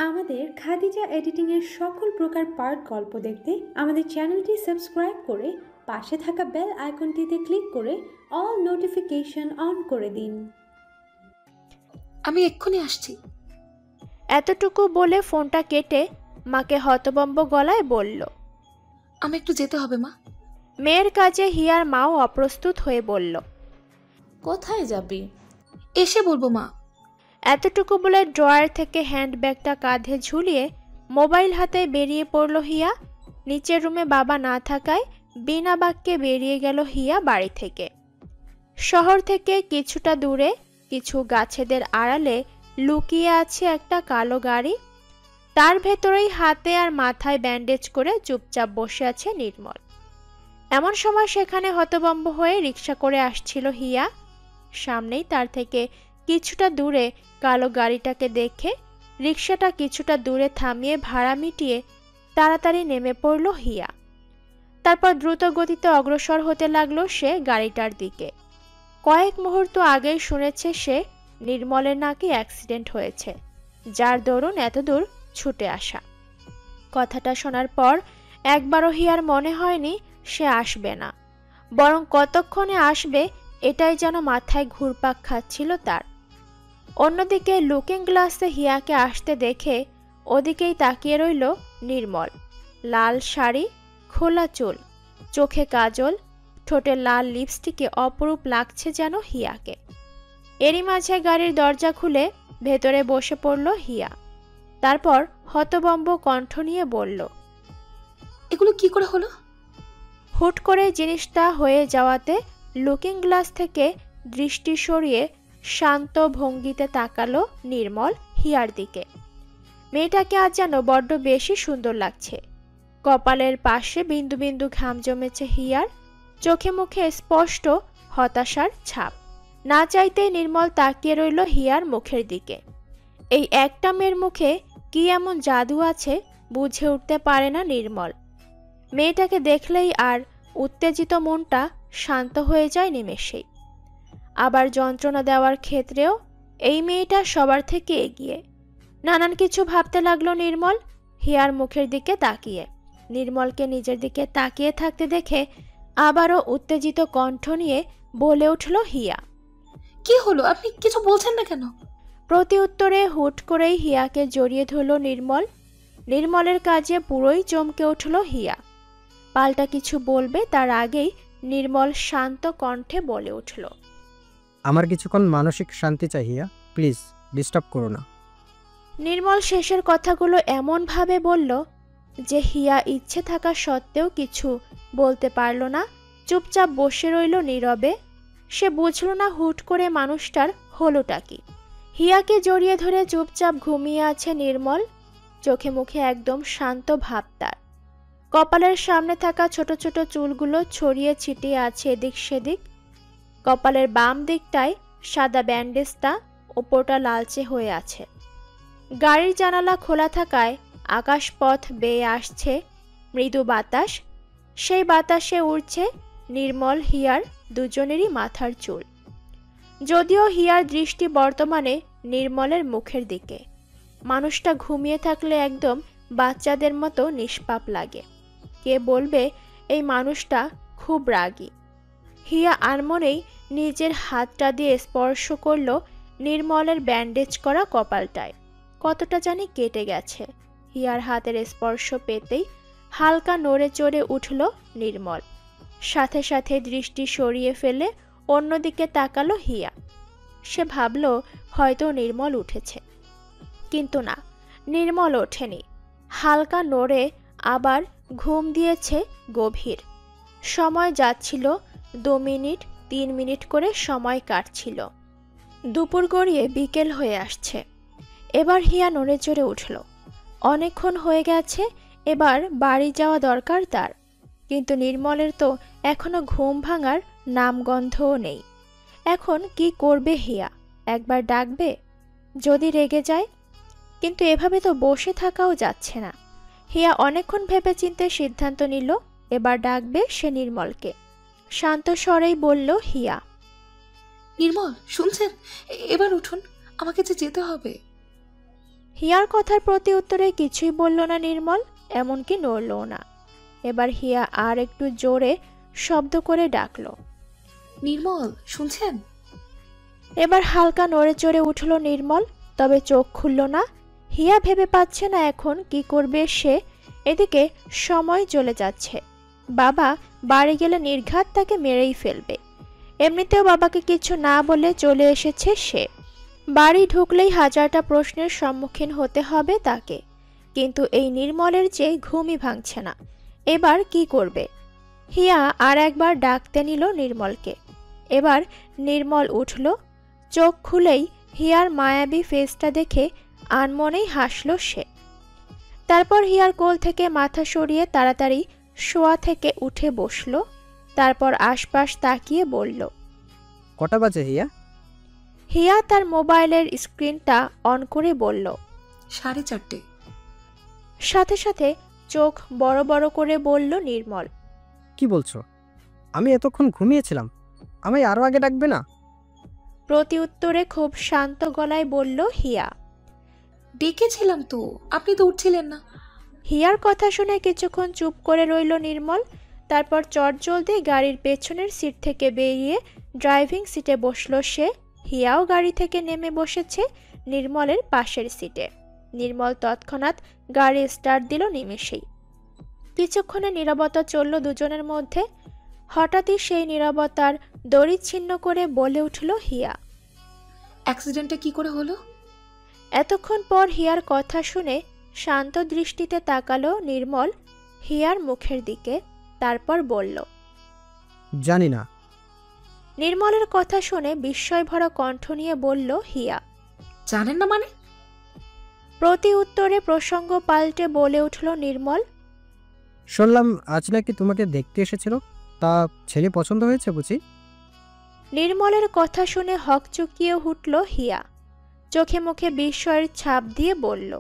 আমাদের খাদিজা এডিটিং এর সকল প্রকার পার্ট গল্প দেখতে আমাদের চ্যানেলটি সাবস্ক্রাইব করে পাশে থাকা বেল আইকনটিতে ক্লিক করে অল নোটিফিকেশন অন করে দিন। আমি এক্ষুনি আসছি। এতটুকু বলে ফোনটা কেটে মাকে হতভম্ব গলায় বলল, আমি একটু যেতে হবে মা। মেয়ের কাজে হিয়ার মাও অপ্রস্তুত হয়ে বলল, কোথায় যাবি? এসে বলবো মা। এতটুকু বলে ড্রয়ার থেকে হ্যান্ডব্যাগটা কাঁধে ঝুলিয়ে মোবাইল হাতে বেরিয়ে পড়ল হিয়া। নিচের রুমে বাবা না থাকায় বিনা বাক্যে বেরিয়ে গেল হিয়া বাড়ি থেকে। শহর থেকে কিছুটা দূরে কিছু গাছেদের আড়ালে লুকিয়ে আছে একটা কালো গাড়ি। তার ভেতরেই হাতে আর মাথায় ব্যান্ডেজ করে চুপচাপ বসে আছে নির্মল। এমন সময় সেখানে হতভম্ব হয়ে রিক্সা করে আসছিল হিয়া। সামনেই তার থেকে কিছুটা দূরে কালো গাড়িটাকে দেখে রিক্সাটা কিছুটা দূরে থামিয়ে ভাড়া মিটিয়ে তাড়াতাড়ি নেমে পড়ল হিয়া। তারপর দ্রুত গতিতে অগ্রসর হতে লাগলো সে গাড়িটার দিকে। কয়েক মুহূর্ত আগেই শুনেছে সে নির্মলের নাকি অ্যাক্সিডেন্ট হয়েছে, যার দরুন এতদূর ছুটে আসা। কথাটা শোনার পর একবারও হিয়ার মনে হয়নি সে আসবে না, বরং কতক্ষণে আসবে এটাই যেন মাথায় ঘুরপাক খাচ্ছিল তার। অন্যদিকে লুকিং গ্লাসে হিয়াকে আসতে দেখে ওদিকেই তাকিয়ে রইল নির্মল। লাল শাড়ি, খোলা চুল, চোখে কাজল, ঠোঁটে লাল লিপস্টিকে অপরূপ লাগছে যেন হিয়াকে। এরই মাঝে গাড়ির দরজা খুলে ভেতরে বসে পড়ল হিয়া। তারপর হতভম্ব কণ্ঠ নিয়ে বলল, এগুলো কি করে হলো? হুট করে জিনিসটা হয়ে যাওয়াতে লুকিং গ্লাস থেকে দৃষ্টি সরিয়ে শান্ত ভঙ্গিতে তাকালো নির্মল হিয়ার দিকে। মেয়েটাকে আজ যেন বড্ড বেশি সুন্দর লাগছে। কপালের পাশে বিন্দু বিন্দু ঘাম জমেছে হিয়ার, চোখে মুখে স্পষ্ট হতাশার ছাপ। না চাইতেই নির্মল তাকিয়ে রইল হিয়ার মুখের দিকে। এই একটা মেয়ের মুখে কি এমন জাদু আছে বুঝে উঠতে পারে না নির্মল। মেয়েটাকে দেখলেই আর উত্তেজিত মনটা শান্ত হয়ে যায় নিমেষেই। আবার যন্ত্রণা দেওয়ার ক্ষেত্রেও এই মেয়েটা সবার থেকে এগিয়ে। নানান কিছু ভাবতে লাগলো নির্মল হিয়ার মুখের দিকে তাকিয়ে। নির্মলকে নিজের দিকে তাকিয়ে থাকতে দেখে আবারও উত্তেজিত কণ্ঠ নিয়ে বলে উঠল হিয়া, কি হলো? আপনি কিছু বলছেন না কেন? প্রতি উত্তরে হুট করেই হিয়াকে জড়িয়ে ধরল নির্মল। নির্মলের কাজে পুরোই চমকে উঠল হিয়া। পাল্টা কিছু বলবে তার আগেই নির্মল শান্ত কণ্ঠে বলে উঠল, আমার কিছুক্ষণ মানসিক শান্তি চাই হিয়া, প্লিজ ডিস্টার্ব করো না। নির্মল শেষের কথাগুলো এমনভাবে বলল যে হিয়া ইচ্ছে থাকা সত্ত্বেও কিছু বলতে পারল না, চুপচাপ বসে রইল নীরবে। সে বুঝল না হুট করে মানুষটার হলোটা কি। হিয়াকে জড়িয়ে ধরে চুপচাপ ঘুমিয়ে আছে নির্মল, চোখে মুখে একদম শান্ত ভাব তার। কপালের সামনে থাকা ছোট ছোট চুলগুলো ছড়িয়ে ছিটিয়ে আছে এদিক সেদিক। কপালের বাম দিকটায় সাদা ব্যান্ডেজটা, ওপরটা লালচে হয়ে আছে। গাড়ির জানালা খোলা থাকায় আকাশপথ বেয়ে আসছে মৃদু বাতাস। সেই বাতাসে উড়ছে নির্মল হিয়ার দুজনেরই মাথার চুল। যদিও হিয়ার দৃষ্টি বর্তমানে নির্মলের মুখের দিকে। মানুষটা ঘুমিয়ে থাকলে একদম বাচ্চাদের মতো নিষ্পাপ লাগে। কে বলবে এই মানুষটা খুব রাগী। হিয়া আনমনেই নিজের হাতটা দিয়ে স্পর্শ করল নির্মলের ব্যান্ডেজ করা কপালটায়। কতটা জানি কেটে গেছে। হিয়ার হাতের স্পর্শ পেতেই হালকা নড়ে চড়ে উঠল নির্মল। সাথে সাথে দৃষ্টি সরিয়ে ফেলে অন্যদিকে তাকালো হিয়া। সে ভাবল হয়তো নির্মল উঠেছে, কিন্তু না, নির্মল ওঠেনি। হালকা নড়ে আবার ঘুম দিয়েছে গভীর। সময় যাচ্ছিল, 2 মিনিট 3 মিনিট করে সময় কাটছিল। দুপুর গড়িয়ে বিকেল হয়ে আসছে। এবার হিয়া নড়ে চড়ে উঠল। অনেকক্ষণ হয়ে গেছে, এবার বাড়ি যাওয়া দরকার তার। কিন্তু নির্মলের তো এখনো ঘুম ভাঙার নামগন্ধও নেই। এখন কি করবে হিয়া? একবার ডাকবে? যদি রেগে যায়? কিন্তু এভাবে তো বসে থাকাও যাচ্ছে না। হিয়া অনেকক্ষণ ভেবেচিন্তে সিদ্ধান্ত নিল এবার ডাকবে সে নির্মলকে। শান্ত স্বরেই বলল হিয়া, নির্মল শুনছেন? এবার উঠুন, আমাকে যে যেতে হবে। হিয়ার কথার প্রতি উত্তরে কিছুই বলল না নির্মল, এমনকি নড়লও না। এবার হিয়া আর একটু জোরে শব্দ করে ডাকলো, নির্মল শুনছেন? এবার হালকা নড়ে চড়ে উঠল নির্মল, তবে চোখ খুলল না। হিয়া ভেবে পাচ্ছে না এখন কি করবে সে। এদিকে সময় চলে যাচ্ছে। বাবা বাড়ি গেলে নির্ঘাত তাকে মেরেই ফেলবে। এমনিতেও বাবাকে কিছু না বলে চলে এসেছে সে। বাড়ি ঢুকলেই হাজারটা প্রশ্নের সম্মুখীন হতে হবে তাকে। কিন্তু এই নির্মলের চেয়ে ঘুমই ভাঙছে না। এবার কি করবে? হিয়া আর একবার ডাকতে নিল নির্মলকে। এবার নির্মল উঠল। চোখ খুলেই হিয়ার মায়াবী ফেসটা দেখে আনমনেই হাসল সে। তারপর হিয়ার কোল থেকে মাথা সরিয়ে তাড়াতাড়ি শোয়া থেকে উঠে বসল। তারপর আশপাশ তাকিয়ে বলল, কটা বাজে হিয়া? হিয়া তার মোবাইলের স্ক্রিনটা অন করে বলল। 4:30। সাথে সাথে চোখ বড় বড় করে বলল নির্মল, কি বলছো? আমি এতক্ষণ ঘুমিয়েছিলাম, আমায় আরও আগে ডাকবে না? প্রতি উত্তরে খুব শান্ত গলায় বলল হিয়া। ডেকেছিলাম তো, আপনি তো উঠছিলেন না। হিয়ার কথা শুনে কিছুক্ষণ চুপ করে রইল নির্মল। তারপর চটজলদি গাড়ির পেছনের সিট থেকে বেরিয়ে ড্রাইভিং সিটে বসল সে। হিয়াও গাড়ি থেকে নেমে বসেছে নির্মলের পাশের সিটে। নির্মল তৎক্ষণাৎ গাড়ি স্টার্ট দিল নিমেষেই। কিছুক্ষণে নীরবতা চলল দুজনের মধ্যে। হঠাৎই সেই নীরবতার দড়ি ছিন্ন করে বলে উঠল হিয়া। অ্যাক্সিডেন্টটা কি করে হলো? এতক্ষণ পর হিয়ার কথা শুনে শান্ত দৃষ্টিতে তাকালো নির্মল হিয়ার মুখের দিকে। তারপর বলল, জানি না। নির্মলের কথা শুনে বিস্ময়ভরা কণ্ঠ নিয়ে বলল হিয়া। জানেন না মানে? প্রতি উত্তরে প্রসঙ্গ পাল্টে বলে উঠল নির্মল, শুনলাম আজ নাকি তোমাকে দেখতে এসেছিল, তা ছেলে পছন্দ হয়েছে বুঝি? নির্মলের কথা শুনে হকচকিয়ে উঠল হিয়া। চোখে মুখে বিস্ময়ের ছাপ দিয়ে বলল,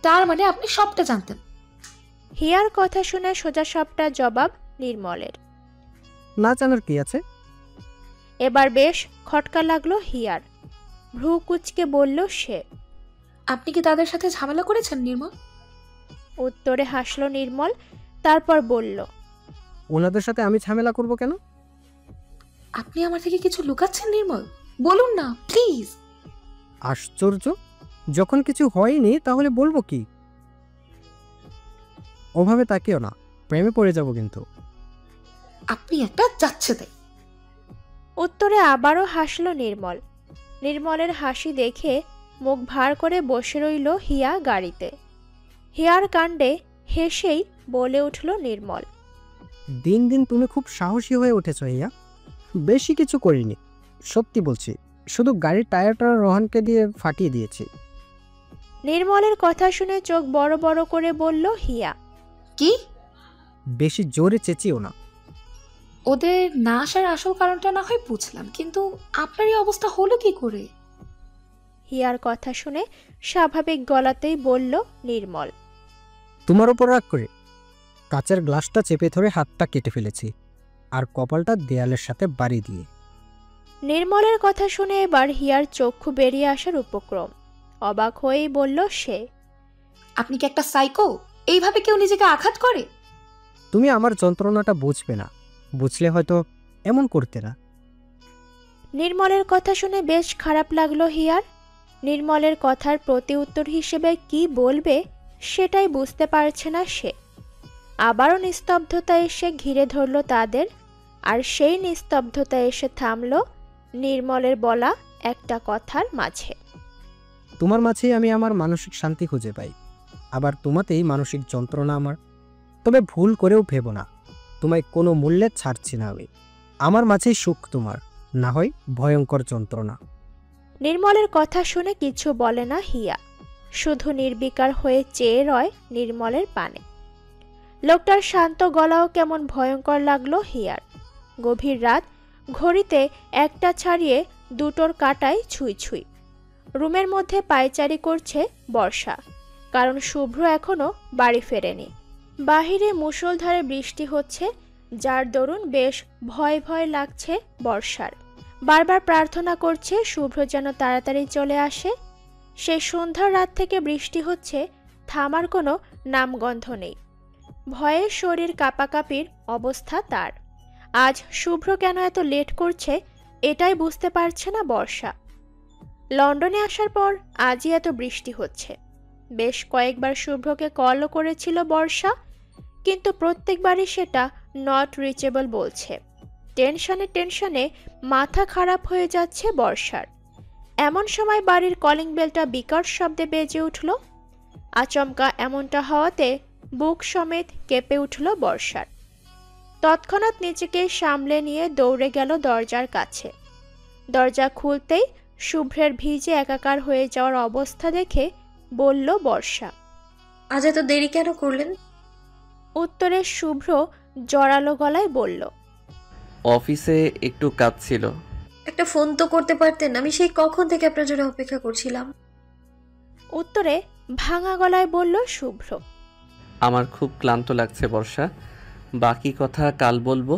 তার মানে আপনি সবটা জানতেন? হিয়ার কথা শুনে সোজাসাপটা জবাব নির্মলের। না জানার কি আছে? এবার বেশ খটকা লাগলো হিয়ার। ভ্রু কুচকে বলল সে। আপনি কি তাদের সাথে ঝামেলা করেছেন নির্মল? উত্তরে হাসল নির্মল। তারপর বলল, ওনাদের সাথে আমি ঝামেলা করব কেন? আপনি আমার থেকে কিছু লুকাচ্ছেন নির্মল? বলুন না প্লিজ। আশ্চর্য, যখন কিছু হয়নি তাহলে বলবো কি? ওভাবে তাকিও না, প্রেমে পড়ে যাব কিন্তু। আপনি একটা যাচ্ছে তাই। উত্তরে আবারও হাসল নির্মল। নির্মলের হাসি দেখে মুখ ভার করে বসে রইল হিয়া গাড়িতে। হিয়ার কাণ্ডে হেসেই বলে উঠল নির্মল, দিন দিন তুমি খুব সাহসী হয়ে উঠেছ হিয়া। বেশি কিছু করিনি, সত্যি বলছি, শুধু গাড়ির টায়ারটা রোহানকে দিয়ে ফাটিয়ে দিয়েছি। নির্মলের কথা শুনে চোখ বড় বড় করে বলল হিয়া। কি? বেশি জোরে চেঁচিও না। ওদের না আসার আসল কারণটা না হয় বুঝলাম, কিন্তু আপনার এই অবস্থা হলো কি করে? হিয়ার কথা শুনে স্বাভাবিক গলাতেই বলল নির্মল, তোমার ওপর রাগ করে কাচের গ্লাসটা চেপে ধরে হাতটা কেটে ফেলেছি, আর কপালটা দেয়ালের সাথে বাড়ি দিয়ে। নির্মলের কথা শুনে এবার হিয়ার চক্ষু বেরিয়ে আসার উপক্রম। অবাক হয়েই বলল সে, আপনি কি একটা সাইকো? এইভাবে কেউ নিজেকে আঘাত করে? তুমি আমার যন্ত্রণাটা বুঝবে না, বুঝলে হয়তো এমন করতে না। নির্মলের কথা শুনে বেশ খারাপ লাগলো হিয়ার। নির্মলের কথার প্রতি উত্তর হিসেবে কি বলবে সেটাই বুঝতে পারছে না সে। আবারও নিস্তব্ধতা এসে ঘিরে ধরল তাদের। আর সেই নিস্তব্ধতা এসে থামল নির্মলের বলা একটা কথার মাঝে। তোমার মাঝেই আমি আমার মানসিক শান্তি খুঁজে পাই, আবার তোমাতেই মানসিক যন্ত্রণা আমার। তবে ভুল করেও ভেবো না, তোমায় কোনো মূল্যে ছাড়ছি না আমি। আমার মাঝেই সুখ তোমার, না হয় ভয়ঙ্কর যন্ত্রণা। নির্মলের কথা শুনে কিছু বলে না হিয়া, শুধু নির্বিকার হয়ে চেয়ে রয় নির্মলের পানে। লোকটার শান্ত গলাও কেমন ভয়ঙ্কর লাগলো হিয়ার। গভীর রাত, ঘড়িতে একটা ছাড়িয়ে দুটোর কাটায় ছুঁই ছুঁই। রুমের মধ্যে পায়চারি করছে বর্ষা, কারণ শুভ্র এখনো বাড়ি ফেরেনি। বাহিরে মুষলধারে বৃষ্টি হচ্ছে, যার দরুন বেশ ভয় ভয় লাগছে বর্ষার। বারবার প্রার্থনা করছে শুভ্র যেন তাড়াতাড়ি চলে আসে। সেই সন্ধ্যার রাত থেকে বৃষ্টি হচ্ছে, থামার কোনো নামগন্ধ নেই। ভয়ে শরীর কাঁপাকাঁপির অবস্থা তার। আজ শুভ্র কেন এত লেট করছে এটাই বুঝতে পারছে না বর্ষা। লন্ডনে আসার পর আজই এত বৃষ্টি হচ্ছে। বেশ কয়েকবার শুভ্রকে কলও করেছিল বর্ষা, কিন্তু প্রত্যেকবারই সেটা নট রিচেবল বলছে। টেনশনে মাথা খারাপ হয়ে যাচ্ছে বর্ষার। এমন সময় বাড়ির কলিং বেলটা বিকট শব্দে বেজে উঠল। আচমকা এমনটা হওয়াতে বুক সমেত কেঁপে উঠল বর্ষার। তৎক্ষণাৎ নিজেকে সামলে নিয়ে দৌড়ে গেল দরজার কাছে। দরজা খুলতেই শুভ্রের ভিজে একাকার হয়ে যাওয়ার অবস্থা দেখে বলল বর্ষা, আজ এত দেরি কেন করলেন? উত্তরে শুভ্র জড়ালো গলায় বলল, অফিসে একটু কাজ ছিল। একটা ফোন তো করতে পারতেন, আমি সেই কখন থেকে আপনার জন্য অপেক্ষা করছিলাম। উত্তরে ভাঙা গলায় বলল শুভ্র, আমার খুব ক্লান্ত লাগছে বর্ষা, বাকি কথা কাল বলবো।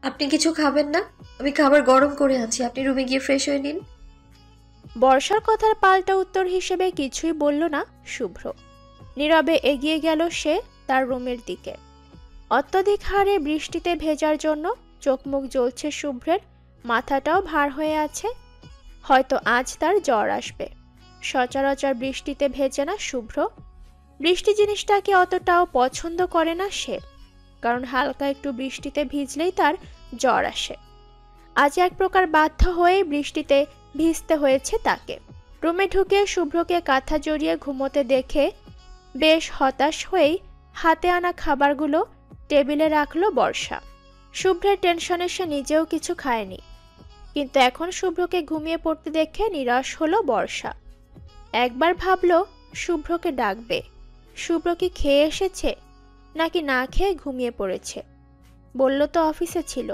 আপনি কিছু খাবেন না? আমি খাবার গরম করে আছি, আপনি রুমে গিয়ে ফ্রেশ হয়ে নিন। বর্ষার কথার পাল্টা উত্তর হিসেবে কিছুই বলল না শুভ্র। নীরবে এগিয়ে গেল সে তার রুমের দিকে। অত্যধিক হারে বৃষ্টিতে ভেজার জন্য চোখ মুখ জ্বলছে শুভ্রের, মাথাটাও ভার হয়ে আছে। হয়তো আজ তার জ্বর আসবে। সচরাচর বৃষ্টিতে ভেজে না শুভ্র। বৃষ্টি জিনিসটাকে অতটাও পছন্দ করে না সে, কারণ হালকা একটু বৃষ্টিতে ভিজলেই তার জ্বর আসে। আজ এক প্রকার বাধ্য হয়ে বৃষ্টিতে ভিজতে হয়েছে তাকে। রুমে ঢুকে শুভ্রকে কাঁথা জড়িয়ে ঘুমোতে দেখে বেশ হতাশ হয়েই হাতে আনা খাবারগুলো টেবিলে রাখলো বর্ষা। শুভ্রের টেনশনে সে নিজেও কিছু খায়নি, কিন্তু এখন শুভ্রকে ঘুমিয়ে পড়তে দেখে নিরাশ হলো বর্ষা। একবার ভাবলো শুভ্রকে ডাকবে। শুভ্র কি খেয়ে এসেছে নাকি না খেয়ে ঘুমিয়ে পড়েছে? বলল তো অফিসে ছিল,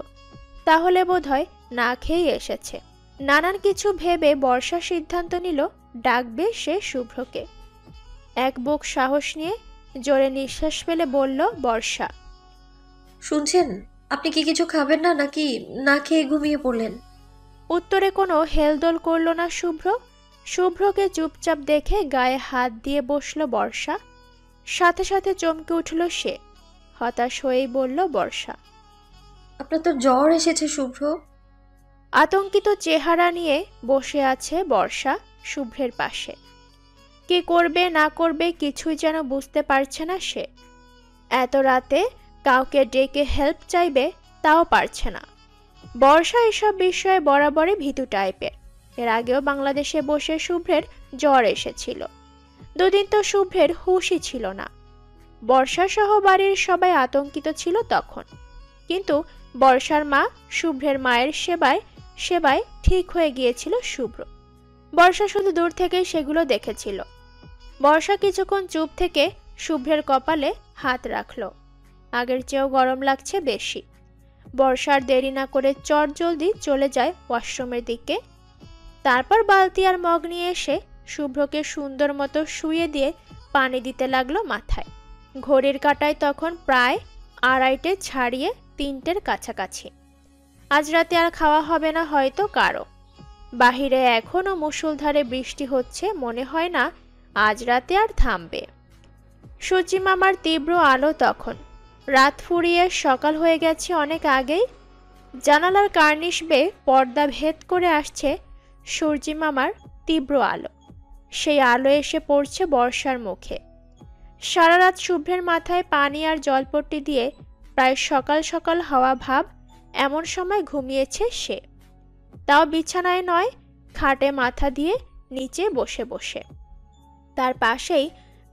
তাহলে বোধহয় না খেয়েই এসেছে। নানান কিছু ভেবে বর্ষা সিদ্ধান্ত নিল ডাকবে সে শুভ্রকে। এক বুক সাহস নিয়ে জোরে নিঃশ্বাস ফেলে বলল বর্ষা, শুনছেন, আপনি কি কিছু খাবেন না নাকি না খেয়ে ঘুমিয়ে পড়লেন? উত্তরে কোনো হেলদোল করল না শুভ্র। শুভ্রকে চুপচাপ দেখে গায়ে হাত দিয়ে বসল বর্ষা। সাথে সাথে চমকে উঠল সে। হতাশ হয়েই বলল বর্ষা, আপনার তো জ্বর এসেছে শুভ্র। আতঙ্কিত চেহারা নিয়ে বসে আছে বর্ষা শুভ্রের পাশে। কি করবে না করবে কিছুই যেন বুঝতে পারছে না সে। এত রাতে কাউকে ডেকে হেল্প চাইবে তাও পারছে না। বর্ষা এসব বিষয়ে বরাবরই ভীতু টাইপের। এর আগেও বাংলাদেশে বসে শুভ্রের জ্বর এসেছিল। দুদিন তো শুভ্রের হুঁশই ছিল না। বর্ষা সহ বাড়ির সবাই আতঙ্কিত ছিল তখন, কিন্তু বর্ষার মা শুভ্রের মায়ের সেবায় ঠিক হয়ে গিয়েছিল শুভ্র। বর্ষা শুধু দূর থেকেই সেগুলো দেখেছিল। বর্ষা কিছুক্ষণ চুপ থেকে শুভ্রের কপালে হাত রাখল। আগের চেয়েও গরম লাগছে বেশি। বর্ষার দেরি না করে চটজলদি চলে যায় ওয়াশরুমের দিকে। তারপর বালতি আর মগ নিয়ে এসে শুভ্রকে সুন্দর মতো শুইয়ে দিয়ে পানি দিতে লাগলো মাথায়। ঘড়ির কাঁটায় তখন প্রায় 2:30 ছাড়িয়ে 3টের কাছাকাছি। আজ রাতে আর খাওয়া হবে না হয়তো কারো। বাহিরে এখনো মুষলধারে বৃষ্টি হচ্ছে, মনে হয় না আজ রাতে আর থামবে। সূর্যি মামার তীব্র আলো তখন। রাত ফুরিয়ে সকাল হয়ে গেছে অনেক আগেই। জানালার কার্নিশ বেয়ে পর্দা ভেদ করে আসছে সূর্যি মামার তীব্র আলো। সেই আলো এসে পড়ছে বর্ষার মুখে। সারা রাত শুভ্রের মাথায় পানি আর জলপট্টি দিয়ে প্রায় সকাল সকাল হওয়া ভাব। এমন সময় ঘুমিয়েছে সে, তাও বিছানায় নয়, খাটে মাথা দিয়ে নিচে বসে বসে। তার পাশেই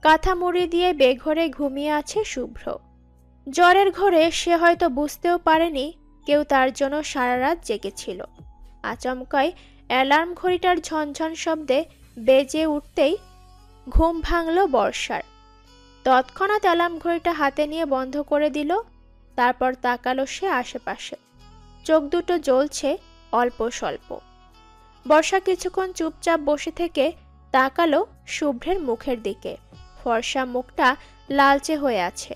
কাঁথা মুড়ি দিয়ে বেঘরে ঘুমিয়ে আছে শুভ্র। জ্বরের ঘরে সে হয়তো বুঝতেও পারেনি কেউ তার জন্য সারা রাত জেগেছিল। আচমকাই অ্যালার্ম ঘড়িটার ঝনঝন শব্দে বেজে উঠতেই ঘুম ভাঙল বর্ষার। তৎক্ষণাৎ অ্যালার্ম ঘড়িটা হাতে নিয়ে বন্ধ করে দিল। তারপর তাকালো সে আশেপাশে। চোখ দুটো জ্বলছে অল্প স্বল্প। বর্ষা কিছুক্ষণ চুপচাপ বসে থেকে তাকালো শুভ্রের মুখের দিকে। ফর্সা মুখটা লালচে হয়ে আছে।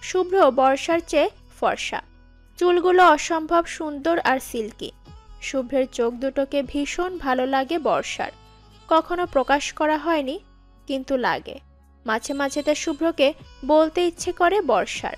শুভ্র বর্ষার চেয়ে ফর্সা। চুলগুলো অসম্ভব সুন্দর আর সিল্কি। শুভ্রের চোখ দুটোকে ভীষণ ভালো লাগে বর্ষার। কখনো প্রকাশ করা হয়নি, কিন্তু লাগে। মাঝে মাঝে তা শুভ্রকে বলতে ইচ্ছে করে বর্ষার।